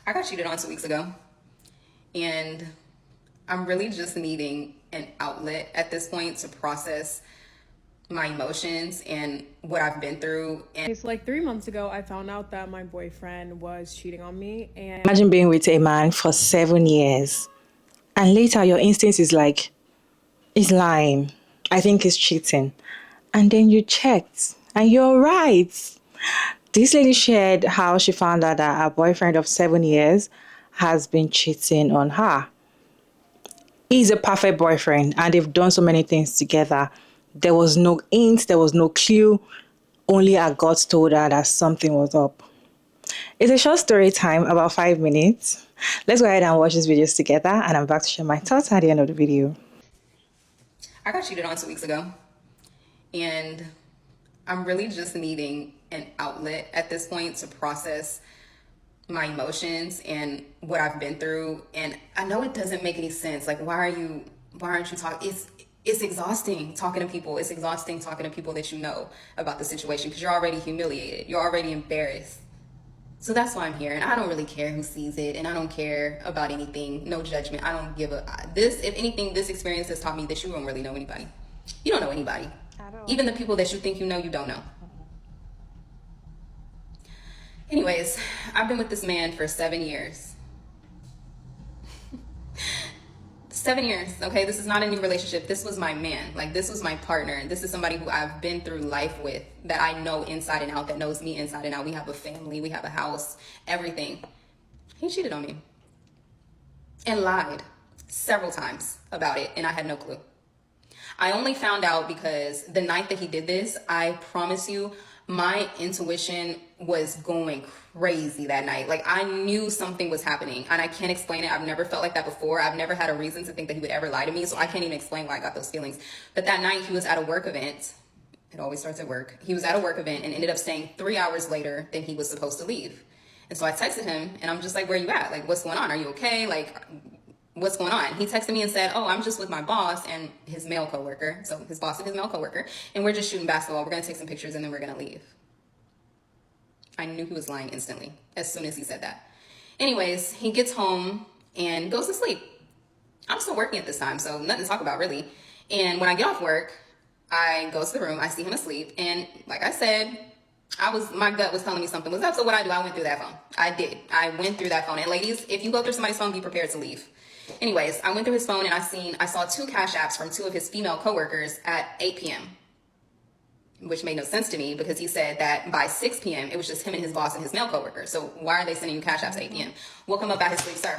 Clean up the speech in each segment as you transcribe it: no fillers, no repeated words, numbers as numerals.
I got cheated on 2 weeks ago, and I'm really just needing an outlet at this point to process my emotions and what I've been through. And Okay, so like 3 months ago, I found out that my boyfriend was cheating on me, and Imagine being with a man for 7 years and later your instinct is like, he's lying. I think he's cheating. And then you checked and you're right. This lady shared how she found out that her boyfriend of 7 years has been cheating on her. He's a perfect boyfriend and they've done so many things together. There was no hint, there was no clue. Only her gut told her that something was up. It's a short story time, about 5 minutes. Let's go ahead and watch this videos together, and I'm back to share my thoughts at the end of the video. I got cheated on 2 weeks ago, and I'm really just needing an outlet at this point to process my emotions and what I've been through. And I know it doesn't make any sense. Like, why aren't you talking? It's exhausting talking to people. It's exhausting talking to people that you know about the situation because you're already humiliated. You're already embarrassed. So that's why I'm here. And I don't really care who sees it. And I don't care about anything. No judgment. I don't give if anything, this experience has taught me that you don't really know anybody. You don't know anybody. Even the people that you think you know, you don't know. Anyways, I've been with this man for 7 years. 7 years, okay? This is not a new relationship. This was my man. Like, this was my partner. This is somebody who I've been through life with, that I know inside and out, that knows me inside and out. We have a family, we have a house, everything. He cheated on me and lied several times about it, and I had no clue. I only found out because the night that he did this, I promise you, my intuition was going crazy that night. Like, I knew something was happening, and I can't explain it. I've never felt like that before. I've never had a reason to think that he would ever lie to me, so I can't even explain why I got those feelings. But that night, he was at a work event. It always starts at work. He was at a work event and ended up staying 3 hours later than he was supposed to leave. And so I texted him, and I'm just like, where you at? Like, what's going on? Are you okay? Like, what's going on? He texted me and said, oh, I'm just with my boss and his male coworker. So his boss and his male coworker. And we're just shooting basketball. We're going to take some pictures and then we're going to leave. I knew he was lying instantly as soon as he said that. Anyways, he gets home and goes to sleep. I'm still working at this time, so nothing to talk about really. And when I get off work, I go to the room, I see him asleep. And like I said, my gut was telling me something was up. So what I do, I went through that phone. I did. I went through that phone. And ladies, if you go through somebody's phone, be prepared to leave. Anyways, I went through his phone and I saw 2 cash apps from 2 of his female coworkers at 8 p.m., which made no sense to me because he said that by 6 p.m., it was just him and his boss and his male coworker. So why are they sending you cash apps at 8 p.m.? Woke him up out his sleep, sir.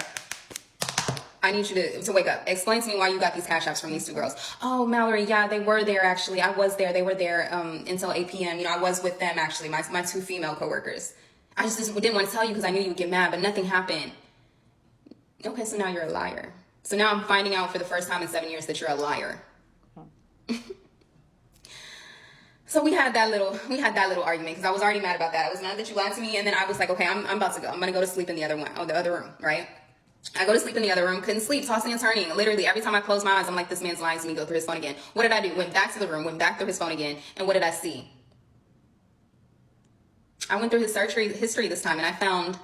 I need you to wake up. Explain to me why you got these cash apps from these 2 girls. Oh, Mallory, yeah, they were there actually. I was there. They were there until 8 p.m. You know, I was with them actually, my 2 female coworkers. I just didn't want to tell you because I knew you would get mad, but nothing happened. Okay, so now you're a liar. So now I'm finding out for the first time in 7 years that you're a liar. So we had that little argument because I was already mad about that. I was mad that you lied to me, and then I was like, okay, I'm about to go. I'm gonna go to sleep in the other room, right? I go to sleep in the other room, couldn't sleep, tossing and turning. Literally every time I close my eyes, I'm like, this man's lying to me. Go through his phone again. What did I do? Went back to the room, went back through his phone again, and what did I see? I went through his search history this time, and I found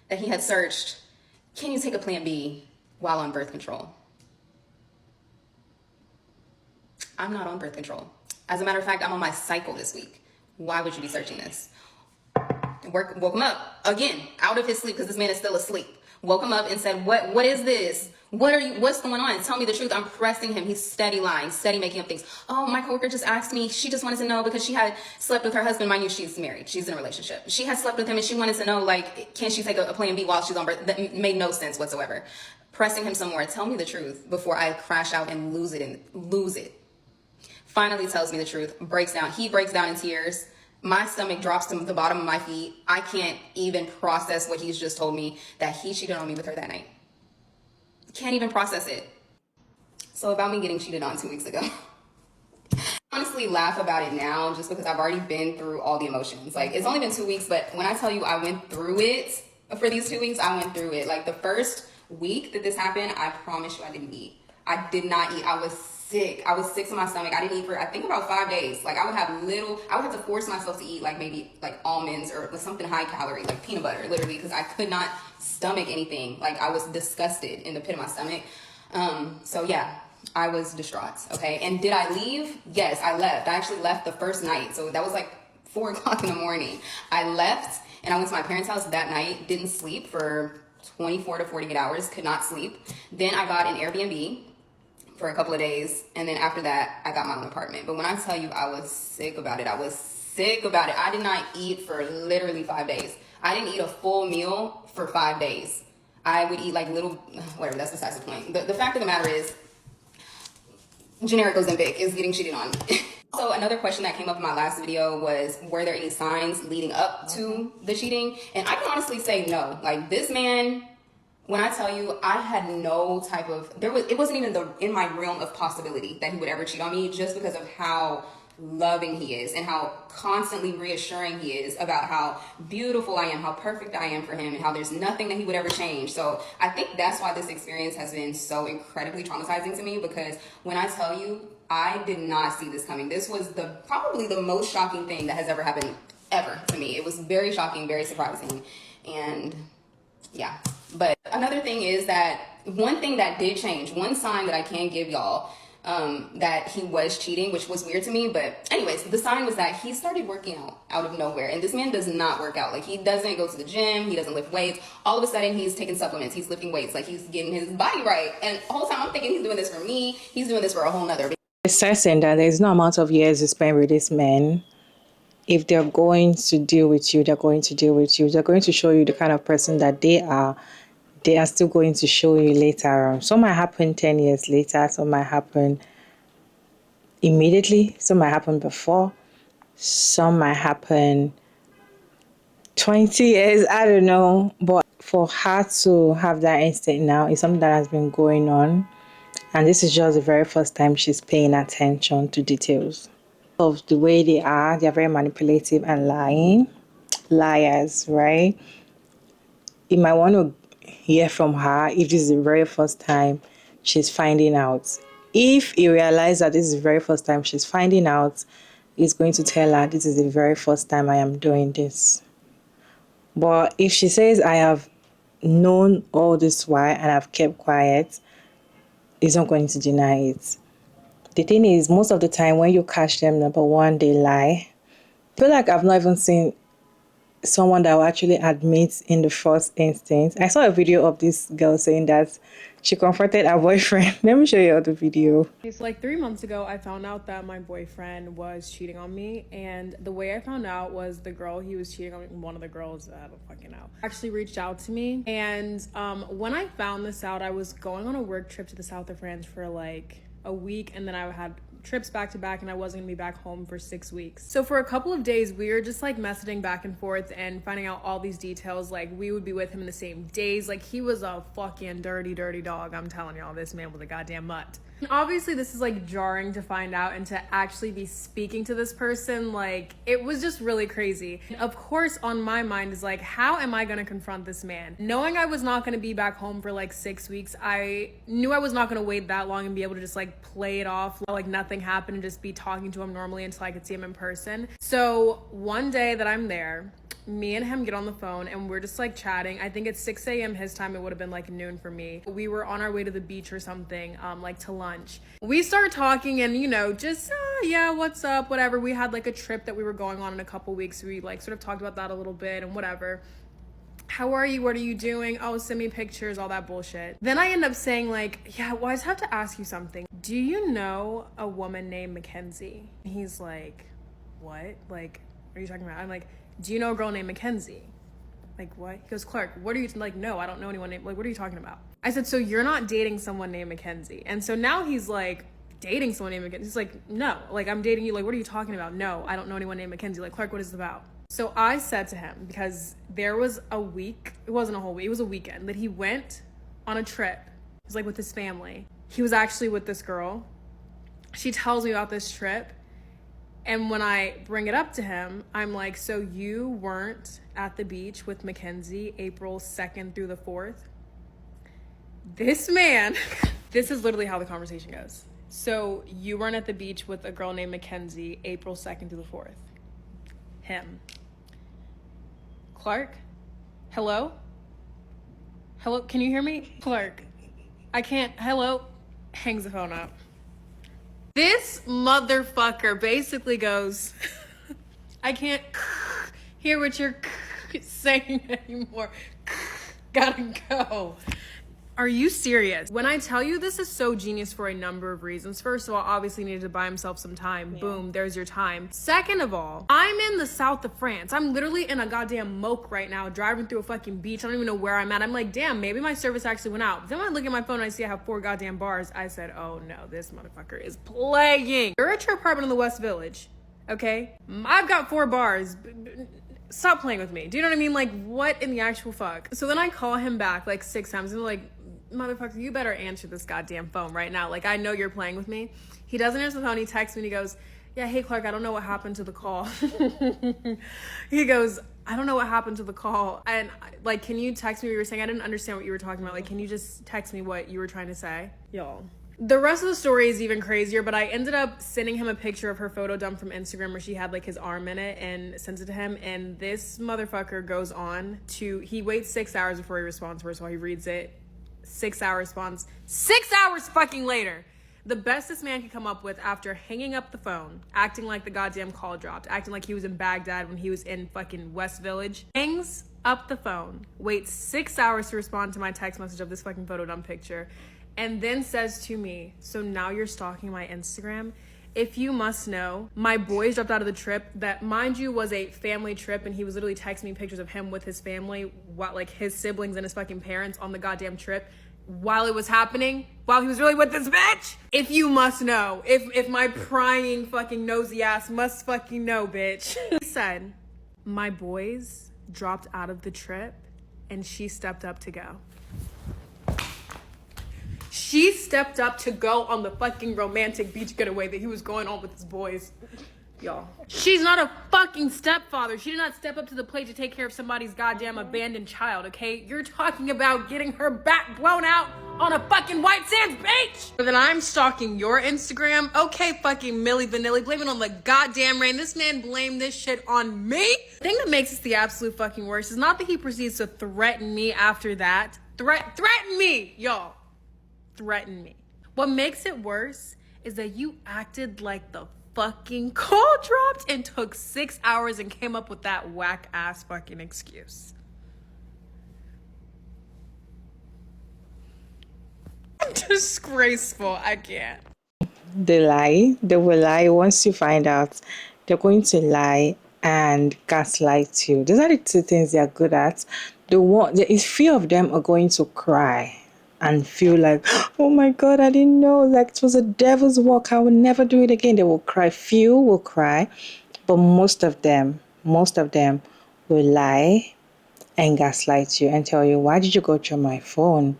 that he had searched, can you take a Plan B while on birth control? I'm not on birth control. As a matter of fact, I'm on my cycle this week. Why would you be searching this? Woke him up again, out of his sleep, because this man is still asleep. Woke him up and said, what is this? What's going on? Tell me the truth. I'm pressing him. He's steady lying, steady making up things. Oh, my coworker just asked me. She just wanted to know because she had slept with her husband. Mind you, she's married. She's in a relationship. She had slept with him and she wanted to know, like, can she take a Plan B while she's on birth? That made no sense whatsoever. Pressing him some more. Tell me the truth before I crash out and lose it. Finally tells me the truth, breaks down. He breaks down in tears. My stomach drops to the bottom of my feet. I can't even process what he's just told me, that he cheated on me with her that night. Can't even process it. So about me getting cheated on 2 weeks ago. I honestly laugh about it now just because I've already been through all the emotions. Like, it's only been 2 weeks, but when I tell you I went through it, for these 2 weeks, I went through it. Like, the first week that this happened, I promise you I didn't eat. I did not eat. I was sick. I was sick to my stomach. I didn't eat for I think about 5 days. Like I would have to force myself to eat like maybe like almonds or something high calorie, like peanut butter, literally, because I could not stomach anything. Like I was disgusted in the pit of my stomach. So yeah, I was distraught. Okay. And did I leave? Yes, I left. I actually left the first night. So that was like 4 o'clock in the morning. I left and I went to my parents' house that night, didn't sleep for 24 to 48 hours, could not sleep. Then I got an Airbnb for a couple of days, and then after that I got my own apartment. But when I tell you I was sick about it, I was sick about it. I did not eat for literally 5 days. I didn't eat a full meal for 5 days. I would eat like little, whatever, that's besides the point. The fact of the matter is, generic Ozempic is getting cheated on. So another question that came up in my last video was, were there any signs leading up to the cheating? And I can honestly say no. Like this man, when I tell you, I had no type of, it wasn't even in my realm of possibility that he would ever cheat on me, just because of how loving he is and how constantly reassuring he is about how beautiful I am, how perfect I am for him, and how there's nothing that he would ever change. So I think that's why this experience has been so incredibly traumatizing to me, because when I tell you, I did not see this coming. This was probably the most shocking thing that has ever happened ever to me. It was very shocking, very surprising, and yeah. But another thing is that one thing that did change, one sign that I can give y'all, that he was cheating, which was weird to me. But anyways, the sign was that he started working out of nowhere. And this man does not work out. Like he doesn't go to the gym. He doesn't lift weights. All of a sudden he's taking supplements. He's lifting weights. Like he's getting his body right. And the whole time I'm thinking he's doing this for me. He's doing this for a whole nother. It's certain that there's no amount of years you spend with this man. If they're going to deal with you, they're going to deal with you. They're going to show you the kind of person that they are. They are still going to show you later on. Some might happen 10 years later. Some might happen immediately. Some might happen before. Some might happen 20 years. I don't know. But for her to have that instinct now is something that has been going on. And this is just the very first time she's paying attention to details of the way they are. They're very manipulative and liars, right? You might want to hear from her if this is the very first time she's finding out. If you realize that this is the very first time she's finding out, he's going to tell her, this is the very first time I am doing this. But if she says, I have known all this while and I've kept quiet, he's not going to deny it. The thing is, most of the time when you catch them, number one, they lie. I feel like I've not even seen someone that will actually admit in the first instance. I saw a video of this girl saying that she confronted her boyfriend. Let me show you the video. It's like 3 months ago, I found out that my boyfriend was cheating on me. And the way I found out was the girl he was cheating on, one of the girls, I don't fucking know, actually reached out to me. And when I found this out, I was going on a work trip to the south of France for like a week, and then I had trips back to back, and I wasn't gonna be back home for 6 weeks. So for a couple of days we were just like messaging back and forth and finding out all these details. Like we would be with him in the same days. Like he was a fucking dirty dog. I'm telling y'all, this man was a goddamn mutt. And obviously this is like jarring to find out, and to actually be speaking to this person, like it was just really crazy. And of course on my mind is like, how am I gonna confront this man? Knowing I was not gonna be back home for like 6 weeks, I knew I was not gonna wait that long and be able to just like play it off like nothing happened and just be talking to him normally until I could see him in person. So one day that I'm there, me and him get on the phone and we're just like chatting. I think it's 6 a.m. his time. It would have been like noon for me. We were on our way to the beach or something, like to lunch. We start talking and, you know, just, yeah, what's up, whatever. We had like a trip that we were going on in a couple weeks. We like sort of talked about that a little bit and whatever. How are you? What are you doing? Oh, send me pictures, all that bullshit. Then I end up saying like, yeah, well, I just have to ask you something. Do you know a woman named Mackenzie? He's like, what? Like, what are you talking about? I'm like, do you know a girl named Mackenzie? Like, what? He goes, Clark, what are you, like, no, I don't know anyone named, like, what are you talking about? I said, so you're not dating someone named Mackenzie? And so now he's like, dating someone named Mackenzie? He's like, no, like, I'm dating you. Like, what are you talking about? No, I don't know anyone named Mackenzie. Like, Clark, what is it about? So I said to him, because there was a week, it wasn't a whole week, it was a weekend, that he went on a trip. He was like with his family. He was actually with this girl. She tells me about this trip. And when I bring it up to him, I'm like, so you weren't at the beach with Mackenzie April 2nd through the 4th? This man, this is literally how the conversation goes. So you weren't at the beach with a girl named Mackenzie, April 2nd to the 4th. Him. Clark? Hello? Hello? Can you hear me? Clark. I can't. Hello? Hangs the phone up. This motherfucker basically goes, I can't hear what you're saying anymore. Gotta go. Are you serious? When I tell you this is so genius for a number of reasons. First of all, obviously he needed to buy himself some time. Yeah. Boom, there's your time. Second of all, I'm in the south of France. I'm literally in a goddamn moke right now, driving through a fucking beach. I don't even know where I'm at. I'm like, damn, maybe my service actually went out. But then when I look at my phone and I see I have 4 goddamn bars, I said, oh no, this motherfucker is playing. You're at your apartment in the West Village, okay? I've got 4 bars. Stop playing with me. Do you know what I mean? Like, what in the actual fuck? So then I call him back like 6 times and like, motherfucker, you better answer this goddamn phone right now. Like, I know you're playing with me. He doesn't answer the phone. He texts me and he goes, yeah, hey, Clark, I don't know what happened to the call. He goes, I don't know what happened to the call. And, like, can you text me what you were saying? I didn't understand what you were talking about. Like, can you just text me what you were trying to say? Y'all. The rest of the story is even crazier, but I ended up sending him a picture of her photo dump from Instagram where she had like his arm in it and sends it to him. And this motherfucker goes on to, he waits 6 hours before he responds. First of all, he reads it. 6 hour response. 6 hours fucking later. The best this man could come up with after hanging up the phone, acting like the goddamn call dropped, acting like he was in Baghdad when he was in fucking West Village, hangs up the phone, waits 6 hours to respond to my text message of this fucking photo dump picture, and then says to me, so now you're stalking my Instagram? If you must know, my boys dropped out of the trip that, mind you, was a family trip, and he was literally texting me pictures of him with his family, what, like his siblings and his fucking parents on the goddamn trip while it was happening, while he was really with this bitch. If you must know, if my prying fucking nosy ass must fucking know, bitch. He said, my boys dropped out of the trip and she stepped up to go. She stepped up to go on the fucking romantic beach getaway that he was going on with his boys. Y'all. She's not a fucking stepfather. She did not step up to the plate to take care of somebody's goddamn abandoned child, okay? You're talking about getting her back blown out on a fucking white sands beach. But then I'm stalking your Instagram. Okay, fucking Milli Vanilli, blame it on the goddamn rain. This man blamed this shit on me. The thing that makes this the absolute fucking worst is not that he proceeds to threaten me after that. Threaten me, y'all. Threaten me. What makes it worse is that you acted like the fucking call dropped and took 6 hours and came up with that whack ass fucking excuse. Disgraceful. I can't. They lie. They will lie. Once you find out, they're going to lie and gaslight you. Those are the 2 things they are good at. There is few of them are going to cry and feel like, oh my God, I didn't know, like it was a devil's work, I will never do it again. They will cry. Few will cry, but most of them will lie and gaslight you and tell you, why did you go through my phone?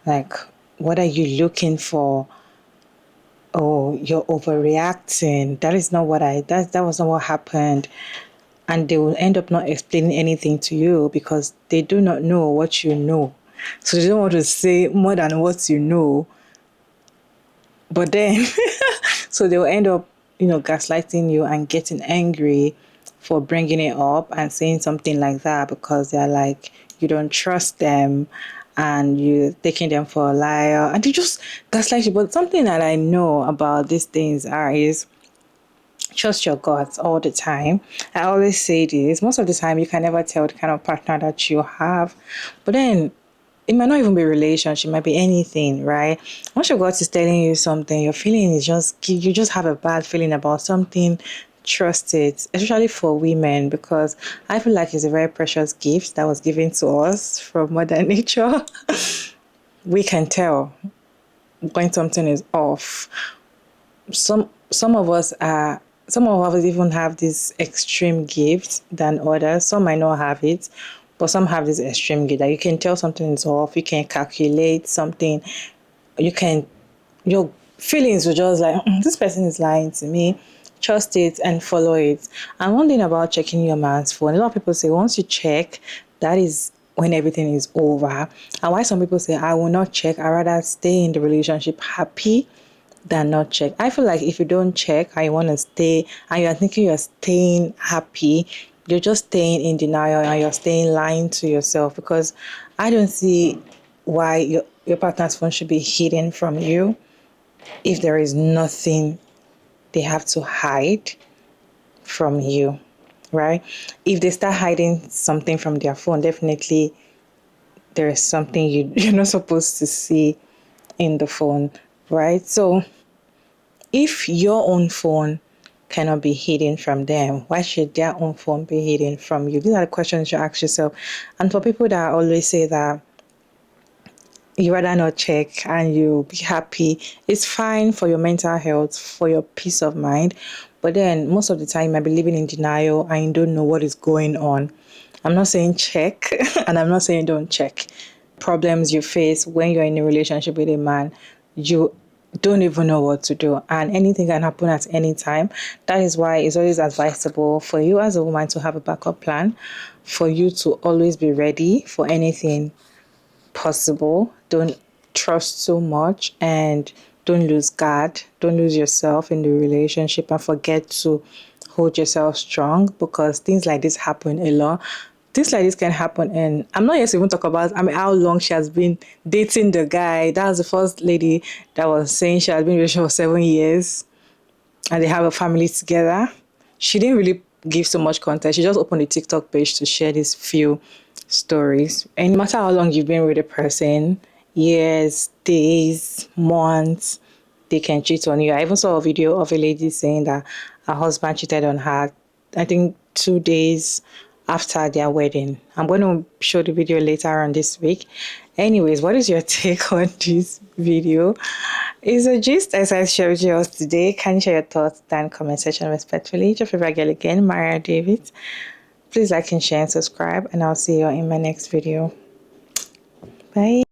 Like, what are you looking for? Oh, you're overreacting. That is not what that was not what happened. And they will end up not explaining anything to you because they do not know what you know. So they don't want to say more than what you know. But then, so they'll end up, gaslighting you and getting angry for bringing it up and saying something like that because they're like, you don't trust them and you're taking them for a liar. And they just gaslight you. But something that I know about these things is trust your guts all the time. I always say this. Most of the time, you can never tell the kind of partner that you have. But then, it might not even be a relationship, it might be anything, right? Once your gut is telling you something, your feeling is you just have a bad feeling about something, trust it, especially for women, because I feel like it's a very precious gift that was given to us from Mother Nature. We can tell when something is off. Some of us even have this extreme gift than others. Some might not have it. But some have this extreme gift that you can tell something is off, you can calculate something, your feelings will just like, this person is lying to me, trust it and follow it. And one thing about checking your man's phone, a lot of people say once you check, that is when everything is over. And why some people say, I will not check, I'd rather stay in the relationship happy than not check. I feel like if you don't check and you want to stay and you're thinking you're staying happy, you're just staying in denial and you're staying lying to yourself, because I don't see why your partner's phone should be hidden from you if there is nothing they have to hide from you, right? If they start hiding something from their phone, definitely there is something you're not supposed to see in the phone, right? So if your own phone cannot be hidden from them, why should their own phone be hidden from you? These are the questions you ask yourself. And for people that always say that you rather not check and you be happy, it's fine for your mental health, for your peace of mind. But then most of the time you might be living in denial and you don't know what is going on. I'm not saying check and I'm not saying don't check. Problems you face when you're in a relationship with a man, you don't even know what to do, and anything can happen at any time. That is why it's always advisable for you as a woman to have a backup plan, for you to always be ready for anything possible. Don't trust so much and don't lose guard. Don't lose yourself in the relationship and forget to hold yourself strong, because things like this happen a lot. Things like this can happen, and I'm not yet to even talk about how long she has been dating the guy. That was the first lady that was saying she has been in a relationship for 7 years and they have a family together. She didn't really give so much content. She just opened a TikTok page to share these few stories. And no matter how long you've been with a person, years, days, months, they can cheat on you. I even saw a video of a lady saying that her husband cheated on her, I think 2 days after their wedding. I'm going to show the video later on this week. Anyways, what is your take on this video? Is a gist as I shared with you today. Can you share your thoughts down comment section respectfully? Your favorite girl again, Maria David. Please like and share and subscribe, and I'll see you in my next video. Bye.